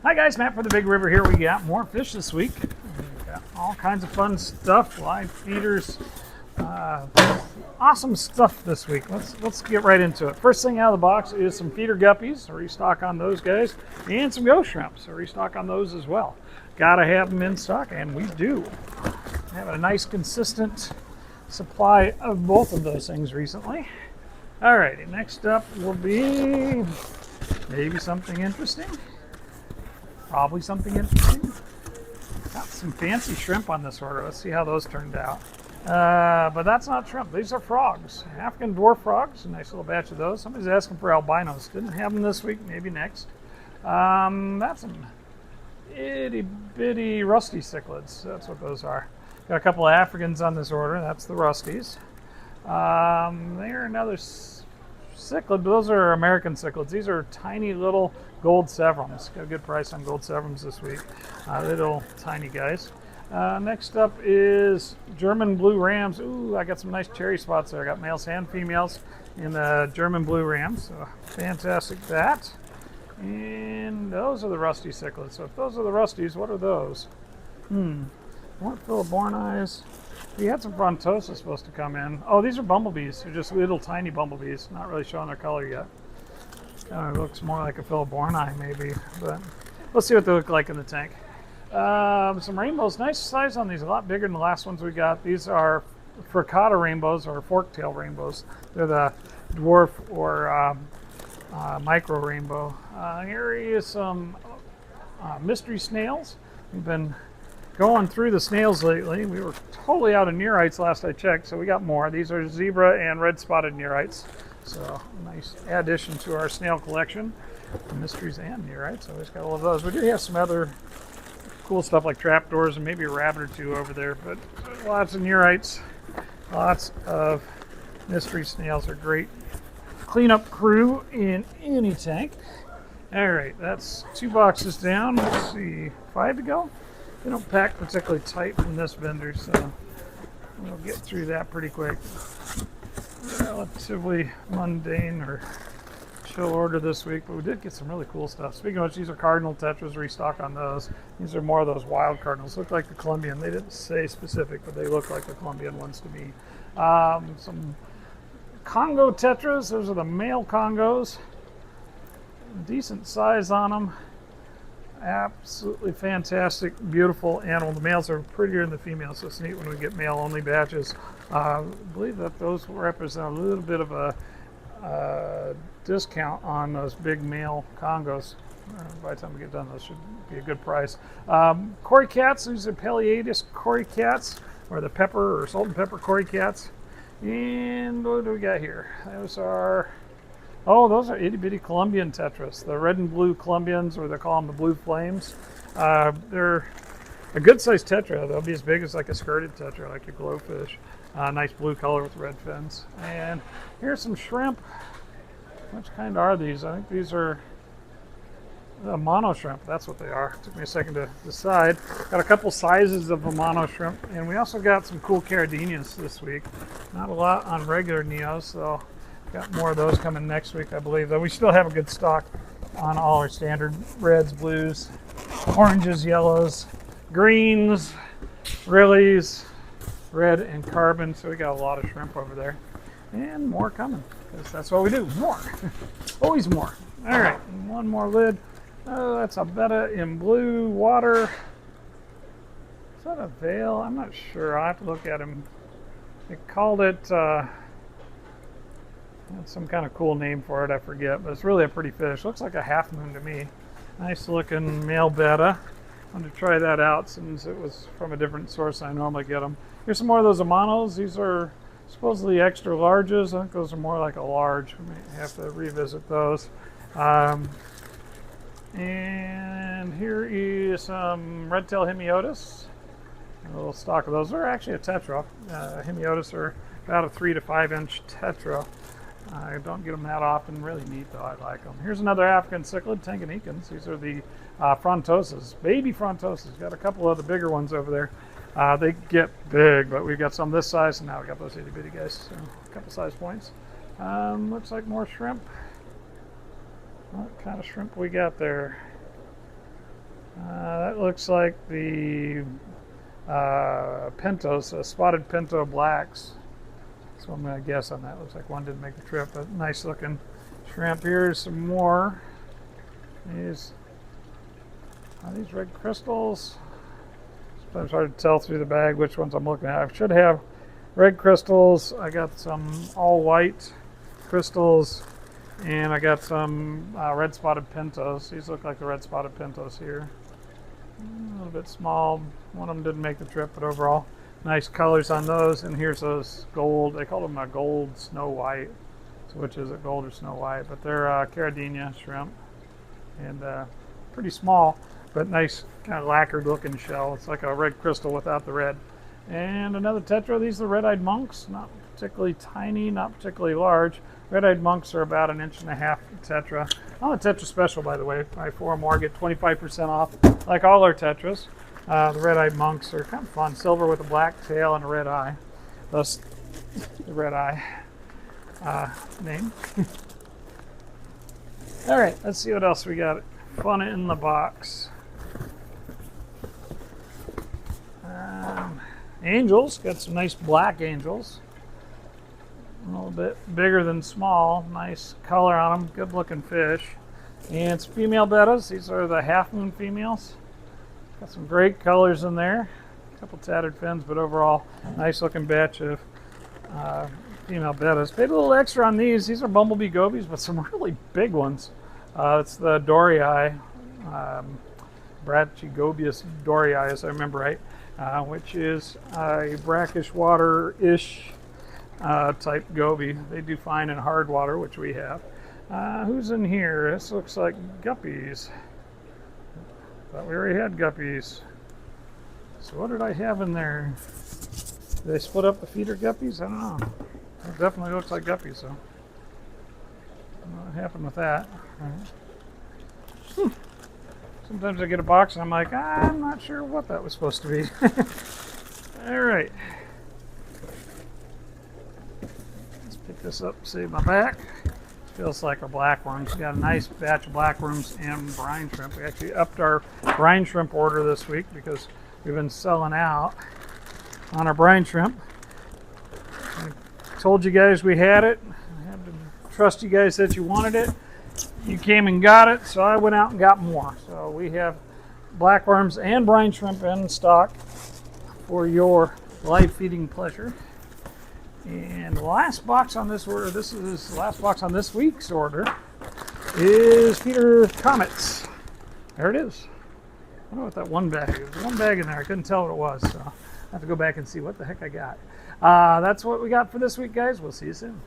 Hi guys, Matt for the Big River here. We got more fish this week. We got all kinds of fun stuff, live feeders, awesome stuff this week. Let's get right into it. First thing out of the box is some feeder guppies. A restock on those guys, and some ghost shrimps. A restock on those as well. Gotta have them in stock, and we do. Have a nice consistent supply of both of those things recently. Alrighty, next up will be maybe something interesting. Probably something interesting. Got some fancy shrimp on this order. Let's see how those turned out. But that's not shrimp. These are frogs. African dwarf frogs. A nice little batch of those. Somebody's asking for albinos. Didn't have them this week. Maybe next. That's some itty bitty rusty cichlids. That's what those are. Got a couple of Africans on this order. That's the rusties. They're another cichlid, but those are American cichlids. These are tiny little gold severums. Got a good price on gold severums this week. Little tiny guys. Next up is German blue rams. Ooh, I got some nice cherry spots there. I got males and females in the German blue rams. So fantastic that. And those are the rusty cichlids. So if those are the rusties, what are those? Weren't Philibornis. We had some frontosa supposed to come in. Oh, these are bumblebees. They're just little tiny bumblebees. Not really showing their color yet. It looks more like a Philiborni maybe, but let's see what they look like in the tank. Some rainbows. Nice size on these. A lot bigger than the last ones we got. These are friccata rainbows or forktail rainbows. They're the dwarf or micro rainbow. Here is some mystery snails. We've been going through the snails lately. We were totally out of neorites last I checked, so we got more. These are zebra and red spotted neorites. So nice addition to our snail collection. Mysteries and neorites. Always got all of those. We do have some other cool stuff like trapdoors and maybe a rabbit or two over there, but lots of neorites, lots of mystery snails are great cleanup crew in any tank. All right, that's 2 boxes down. Let's see, 5 to go. They don't pack particularly tight from this vendor, so we'll get through that pretty quick. Relatively mundane or chill order this week, but we did get some really cool stuff. Speaking of which, these are cardinal tetras, restock on those. These are more of those wild cardinals. Look like the Colombian. They didn't say specific, but they look like the Colombian ones to me. Some Congo tetras. Those are the male Congos. Decent size on them. Absolutely fantastic, beautiful animal. The males are prettier than the females, so it's neat when we get male-only batches. I believe that those represent a little bit of a discount on those big male Congos. By the time we get done, those should be a good price. Cory cats, these are Paleatus Cory cats, or the pepper or salt and pepper Cory cats. And what do we got here? Those are itty bitty Colombian tetras, the red and blue Colombians, or they call them the blue flames. They're a good sized tetra. They'll be as big as like a skirted tetra, like a glowfish. Nice blue color with red fins. And here's some shrimp. Which kind are these? I think these are the mono shrimp. That's what they are. Took me a second to decide. Got a couple sizes of the mono shrimp, and we also got some cool Caridinias this week. Not a lot on regular Neos, so got more of those coming next week, I believe. Though we still have a good stock on all our standard reds, blues, oranges, yellows, greens, rillies, red, and carbon. So we got a lot of shrimp over there, and more coming because that's what we do. More, always more. All right, and one more lid. Oh, that's a betta in blue water. Is that a veil? I'm not sure. I'll have to look at him. They called it. That's some kind of cool name for it, I forget, but it's really a pretty fish. Looks like a half moon to me. Nice looking male betta. I'm going to try that out since it was from a different source than I normally get them. Here's some more of those Amanos. These are supposedly extra larges. I think those are more like a large. We may have to revisit those. And here is some red-tailed hemiotis. A little stock of those. They're actually a tetra. Hemiotis are about a 3 to 5 inch tetra. I don't get them that often. Really neat though. I like them. Here's another African cichlid, Tanganyikans. These are the frontosas, baby frontosas. Got a couple of the bigger ones over there. They get big, but we've got some this size, and now we got those itty bitty guys. So a couple size points. Looks like more shrimp. What kind of shrimp we got there? That looks like the pintos, spotted pinto blacks. So I'm going to guess on that. Looks like one didn't make the trip, but nice looking shrimp. Here's some more. These red crystals. Sometimes hard to tell through the bag which ones I'm looking at. I should have red crystals. I got some all white crystals, and I got some red spotted pintos. These look like the red spotted pintos here. A little bit small. One of them didn't make the trip, but overall nice colors on those. And here's those gold. They call them a gold snow white. So which is it, gold or snow white? But they're Caradinia shrimp, and pretty small, but nice kind of lacquered looking shell. It's like a red crystal without the red. And another tetra. These are the red-eyed monks. Not particularly tiny, not particularly large. Red-eyed monks are about 1.5 inches tetra. On the Tetra Special, by the way, buy 4 or more, get 25% off, like all our tetras. The red-eyed monks are kind of fun. Silver with a black tail and a red eye. Thus, the red eye name. All right, let's see what else we got fun in the box. Angels, got some nice black angels. A little bit bigger than small. Nice color on them. Good looking fish. And some female bettas. These are the half moon females. Got some great colors in there. A couple tattered fins, but overall, nice looking batch of female bettas. Paid a little extra on these. These are bumblebee gobies, but some really big ones. It's the dorii, Brachygobius dorii, as I remember right, which is a brackish water-ish type goby. They do fine in hard water, which we have. Who's in here? This looks like guppies. Thought we already had guppies. So what did I have in there? Did they split up the feeder guppies? I don't know. It definitely looks like guppies, so. I don't know what happened with that. Right. Sometimes I get a box and I'm like, I'm not sure what that was supposed to be. All right. Let's pick this up, save my back. Feels like our blackworms. We got a nice batch of blackworms and brine shrimp. We actually upped our brine shrimp order this week because we've been selling out on our brine shrimp. I told you guys we had it. I had to trust you guys that you wanted it. You came and got it, so I went out and got more. So we have blackworms and brine shrimp in stock for your live feeding pleasure. And the last box on this order, this is the last box on this week's order, is feeder comets. There it is. I don't know what that one bag is. There's one bag in there. I couldn't tell what it was, so I have to go back and see what the heck I got. That's what we got for this week, guys. We'll see you soon.